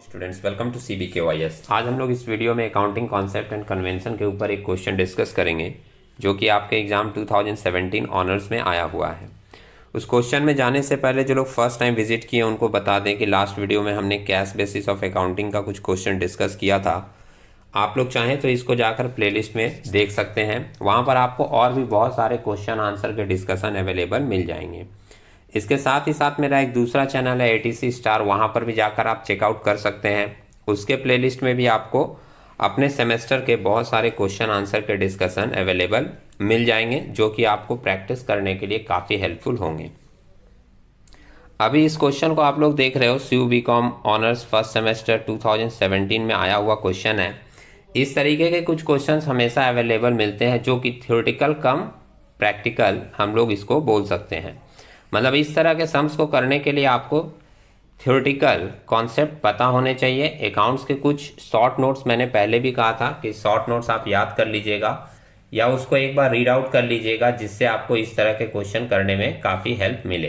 Students, welcome to CBKYS। आज हम लोग इस वीडियो में अकाउंटिंग कॉन्सेप्ट एंड कन्वेंशन के ऊपर एक क्वेश्चन डिस्कस करेंगे जो कि आपके एग्जाम 2017 ऑनर्स में आया हुआ है। उस क्वेश्चन में जाने से पहले जो लोग फर्स्ट टाइम विजिट किए उनको बता दें कि लास्ट वीडियो में हमने कैश बेसिस ऑफ अकाउंटिंग का कुछ क्वेश्चन डिस्कस किया था। आप लोग चाहें तो इसको जाकर प्लेलिस्ट में देख सकते हैं, वहाँ पर आपको और भी बहुत सारे क्वेश्चन आंसर के डिस्कशन अवेलेबल मिल जाएंगे। इसके साथ ही साथ मेरा एक दूसरा चैनल है ATC स्टार, वहाँ पर भी जाकर आप चेकआउट कर सकते हैं। उसके प्लेलिस्ट में भी आपको अपने सेमेस्टर के बहुत सारे क्वेश्चन आंसर के डिस्कशन अवेलेबल मिल जाएंगे जो कि आपको प्रैक्टिस करने के लिए काफ़ी हेल्पफुल होंगे। अभी इस क्वेश्चन को आप लोग देख रहे हो, CU/BCom ऑनर्स फर्स्ट सेमेस्टर 2017 में आया हुआ क्वेश्चन है। इस तरीके के कुछ क्वेश्चंस हमेशा अवेलेबल मिलते हैं जो कि थ्योरेटिकल कम प्रैक्टिकल हम लोग इसको बोल सकते हैं। मतलब इस तरह के सम्स को करने के लिए आपको थ्योरेटिकल कॉन्सेप्ट पता होने चाहिए। अकाउंट्स के कुछ शॉर्ट नोट्स मैंने पहले भी कहा था कि शॉर्ट नोट्स आप याद कर लीजिएगा या उसको एक बार रीड आउट कर लीजिएगा, जिससे आपको इस तरह के क्वेश्चन करने में काफ़ी हेल्प मिले।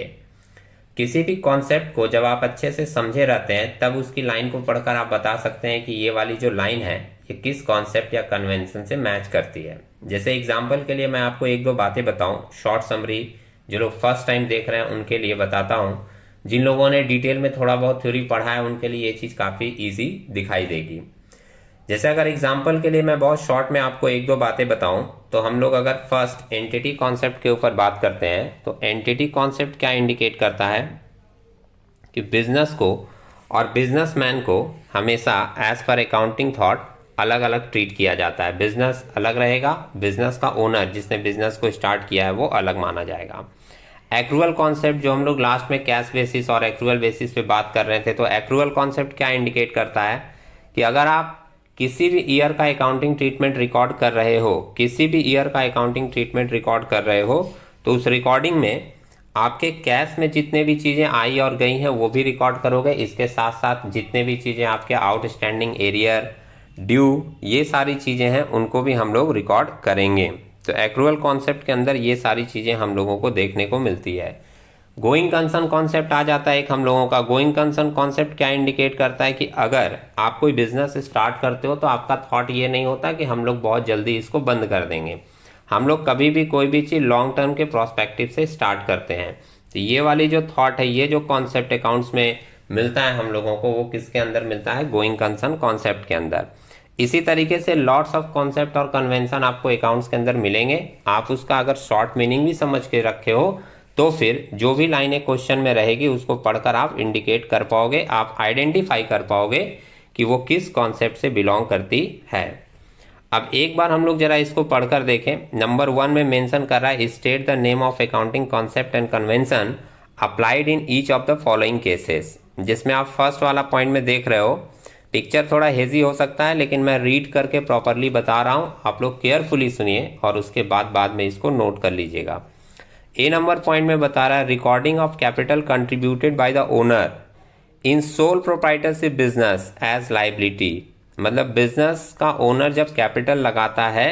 किसी भी कॉन्सेप्ट को जब आप अच्छे से समझे रहते हैं तब उसकी लाइन को पढ़कर आप बता सकते हैं कि ये वाली जो लाइन है ये किस कॉन्सेप्ट या कन्वेंशन से मैच करती है। जैसे एग्जाम्पल के लिए मैं आपको एक दो बातें बताऊं, शॉर्ट समरी जो लोग फर्स्ट टाइम देख रहे हैं उनके लिए बताता हूं। जिन लोगों ने डिटेल में थोड़ा बहुत थ्योरी पढ़ा है उनके लिए ये चीज़ काफ़ी इजी दिखाई देगी। जैसे अगर एग्जाम्पल के लिए मैं बहुत शॉर्ट में आपको एक दो बातें बताऊं तो हम लोग अगर फर्स्ट एंटिटी कॉन्सेप्ट के ऊपर बात करते हैं तो एंटिटी कॉन्सेप्ट क्या इंडिकेट करता है कि बिजनेस को और बिजनेसमैन को हमेशा एज पर अकाउंटिंग थॉट अलग अलग ट्रीट किया जाता है। बिजनेस अलग रहेगा, बिजनेस का ओनर जिसने बिजनेस को स्टार्ट किया है वो अलग माना जाएगा। एक्रूअल कॉन्सेप्ट जो हम लोग लास्ट में कैश बेसिस और एक्रूअल बेसिस पे बात कर रहे थे, तो एक्रूअल कॉन्सेप्ट क्या इंडिकेट करता है कि अगर आप किसी भी ईयर का अकाउंटिंग ट्रीटमेंट रिकॉर्ड कर रहे हो, किसी भी ईयर का अकाउंटिंग ट्रीटमेंट रिकॉर्ड कर रहे हो तो उस रिकॉर्डिंग में आपके कैश में जितने भी चीज़ें आई और गई हैं वो भी रिकॉर्ड करोगे। इसके साथ साथ जितने भी चीज़ें आपके आउटस्टैंडिंग एरियर ड्यू ये सारी चीज़ें हैं उनको भी हम लोग रिकॉर्ड करेंगे। तो एक्रूअल कॉन्सेप्ट के अंदर ये सारी चीज़ें हम लोगों को देखने को मिलती है। गोइंग कंसर्न कॉन्सेप्ट आ जाता है एक हम लोगों का। गोइंग कंसर्न कॉन्सेप्ट क्या इंडिकेट करता है कि अगर आप कोई बिजनेस स्टार्ट करते हो तो आपका थॉट ये नहीं होता कि हम लोग बहुत जल्दी इसको बंद कर देंगे। हम लोग कभी भी कोई भी चीज़ लॉन्ग टर्म के प्रोस्पेक्टिव से स्टार्ट करते हैं। तो ये वाली जो थॉट है, ये जो कॉन्सेप्ट अकाउंट्स में मिलता है हम लोगों को, वो किसके अंदर मिलता है? गोइंग कंसर्न कॉन्सेप्ट के अंदर। इसी तरीके से लॉट्स ऑफ कॉन्सेप्ट और कन्वेंशन आपको अकाउंट्स के अंदर मिलेंगे। आप उसका अगर शॉर्ट मीनिंग भी समझ के रखे हो तो फिर जो भी लाइनें क्वेश्चन में रहेगी उसको पढ़कर आप इंडिकेट कर पाओगे, आप आइडेंटिफाई कर पाओगे कि वो किस कॉन्सेप्ट से बिलोंग करती है। अब एक बार हम लोग जरा इसको पढ़कर देखें। नंबर 1 में मेंशन कर रहा है state the name of accounting concept and convention applied in each of the following cases. जिसमें आप फर्स्ट वाला पॉइंट में देख रहे हो, पिक्चर थोड़ा हेजी हो सकता है लेकिन मैं रीड करके प्रॉपरली बता रहा हूँ, आप लोग केयरफुली सुनिए और उसके बाद में इसको नोट कर लीजिएगा। ए नंबर पॉइंट में बता रहा है recording of capital contributed by the owner in sole proprietorship business as liability. मतलब बिजनेस का ओनर जब कैपिटल लगाता है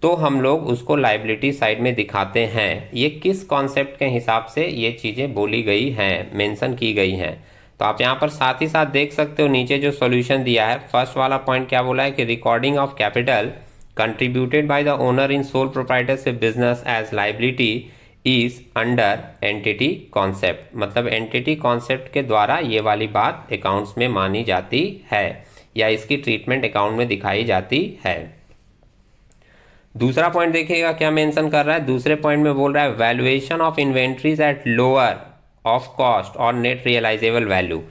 तो हम लोग उसको लाइबिलिटी साइड में दिखाते हैं। ये किस कॉन्सेप्ट के हिसाब से ये चीज़ें बोली गई हैं, मेंशन की गई हैं। तो आप यहाँ पर साथ ही साथ देख सकते हो नीचे जो सॉल्यूशन दिया है। फर्स्ट वाला पॉइंट क्या बोला है कि recording of capital contributed by the owner in sole proprietorship business as liability is under entity concept. मतलब एंटिटी कॉन्सेप्ट के द्वारा ये वाली बात अकाउंट्स में मानी जाती है या इसकी ट्रीटमेंट अकाउंट में दिखाई जाती है। दूसरा पॉइंट देखिएगा क्या मेंशन कर रहा है। दूसरे पॉइंट में बोल रहा है valuation of inventories at lower of cost और नेट रियलाइजेबल वैल्यू।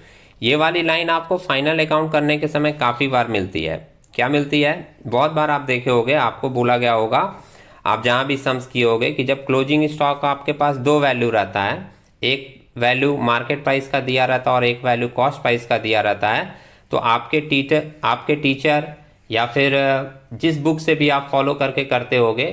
ये वाली लाइन आपको फाइनल अकाउंट करने के समय काफ़ी बार मिलती है। क्या मिलती है? बहुत बार आप देखे होंगे, आपको बोला गया होगा, आप जहाँ भी सम्स किए होंगे कि जब क्लोजिंग स्टॉक आपके पास दो वैल्यू रहता है, एक वैल्यू मार्केट प्राइस का दिया रहता है और एक वैल्यू कॉस्ट प्राइस का दिया रहता है, तो आपके टीचर या फिर जिस बुक से भी आप फॉलो करके करते होगे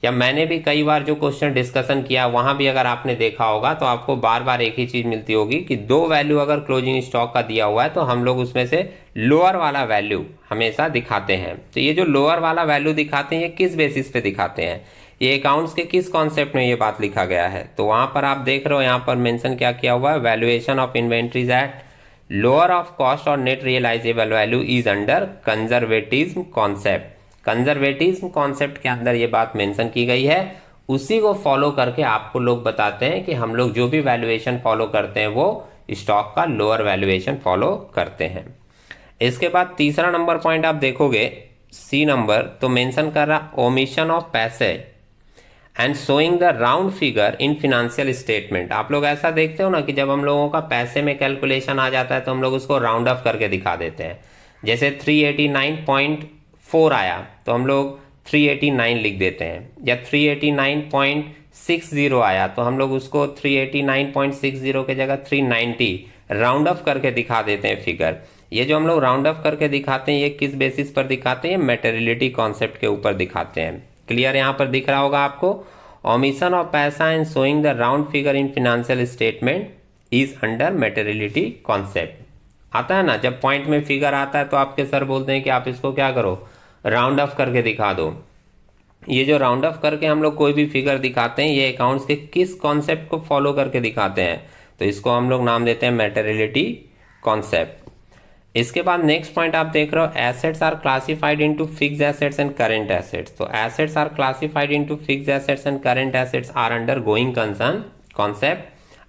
या मैंने भी कई बार जो क्वेश्चन डिस्कशन किया वहाँ भी अगर आपने देखा होगा तो आपको बार बार एक ही चीज़ मिलती होगी कि दो वैल्यू अगर क्लोजिंग स्टॉक का दिया हुआ है तो हम लोग उसमें से लोअर वाला वैल्यू हमेशा दिखाते हैं। तो ये जो लोअर वाला वैल्यू दिखाते हैं ये किस बेसिस पे दिखाते हैं, ये अकाउंट्स के किस कॉन्सेप्ट में ये बात लिखा गया है? तो वहाँ पर आप देख रहे हो, यहाँ पर मेंशन क्या किया हुआ है, valuation of inventories at lower of cost और net realisable value is under conservatism concept. Conservatism concept के अंदर ये बात मेंशन की गई है, उसी को फॉलो करके आपको लोग बताते हैं कि हम लोग जो भी वैल्यूएशन फॉलो करते हैं वो स्टॉक का लोअर वैल्यूएशन फॉलो करते हैं। इसके बाद तीसरा नंबर पॉइंट आप देखोगे सी नंबर, तो मेंशन कर रहा ओमिशन ऑफ पैसे and showing the round figure in financial statement. आप लोग ऐसा देखते हो ना कि जब हम लोगों का पैसे में कैलकुलेशन आ जाता है तो हम लोग उसको राउंड ऑफ करके दिखा देते हैं। जैसे 389.4 आया तो हम लोग 389 लिख देते हैं, या 389.60 आया तो हम लोग उसको 389.60 के जगह 390 राउंड ऑफ करके दिखा देते हैं फिगर। ये जो हम लोग राउंड ऑफ करके दिखाते हैं ये किस बेसिस पर दिखाते हैं? मटेरियलिटी कॉन्सेप्ट के ऊपर दिखाते हैं। क्लियर यहाँ पर दिख रहा होगा आपको, ओमिशन ऑफ पैसा and showing the round figure in financial statement is under materiality concept. आता है ना, जब पॉइंट में फिगर आता है तो आपके सर बोलते हैं कि आप इसको क्या करो, राउंड ऑफ करके दिखा दो। ये जो राउंड ऑफ करके हम लोग कोई भी फिगर दिखाते हैं ये अकाउंट्स के किस कॉन्सेप्ट को फॉलो करके दिखाते हैं? तो इसको हम लोग नाम देते हैं मटेरियलिटी कॉन्सेप्ट। इसके बाद नेक्स्ट पॉइंट आप देख रहे हो, assets are classified into fixed assets and current assets. तो assets are classified into fixed assets and current assets are under going concern concept.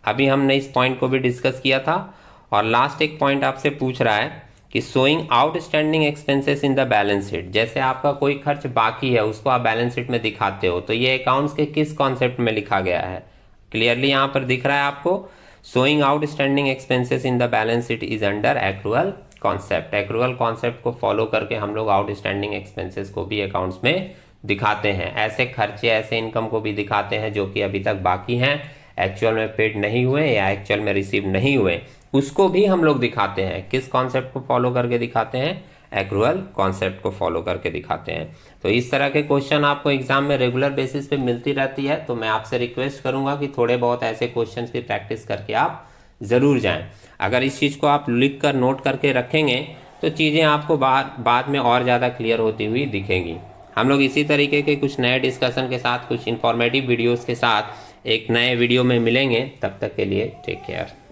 अभी हमने इस पॉइंट को भी डिस्कस किया था। और लास्ट एक पॉइंट आपसे पूछ रहा है कि showing outstanding expenses in the balance sheet. जैसे आपका कोई खर्च बाकी है उसको आप बैलेंस शीट में दिखाते हो, तो ये अकाउंट्स के किस कॉन्सेप्ट में लिखा गया है? क्लियरली यहाँ पर दिख रहा है आपको, showing outstanding expenses in the balance sheet is under accrual concept. Accrual concept को फॉलो करके हम लोग आउटस्टैंडिंग एक्सपेंसेस को भी अकाउंट्स में दिखाते हैं। ऐसे खर्चे, ऐसे इनकम को भी दिखाते हैं जो कि अभी तक बाकी हैं, एक्चुअल में पेड नहीं हुए या एक्चुअल में रिसीव नहीं हुए, उसको भी हम लोग दिखाते हैं। किस कॉन्सेप्ट को फॉलो करके दिखाते हैं? एक्रूअल कॉन्सेप्ट को फॉलो करके दिखाते हैं। तो इस तरह के क्वेश्चन आपको एग्जाम में रेगुलर बेसिस पे मिलती रहती है, तो मैं आपसे रिक्वेस्ट करूंगा कि थोड़े बहुत ऐसे क्वेश्चंस की प्रैक्टिस करके आप जरूर जाएं। अगर इस चीज़ को आप लिख कर नोट करके रखेंगे तो चीज़ें आपको बाद में और ज़्यादा क्लियर होती हुई दिखेंगी। हम लोग इसी तरीके के कुछ नए डिस्कशन के साथ, कुछ इन्फॉर्मेटिव वीडियोज़ के साथ एक नए वीडियो में मिलेंगे। तब तक के लिए टेक केयर।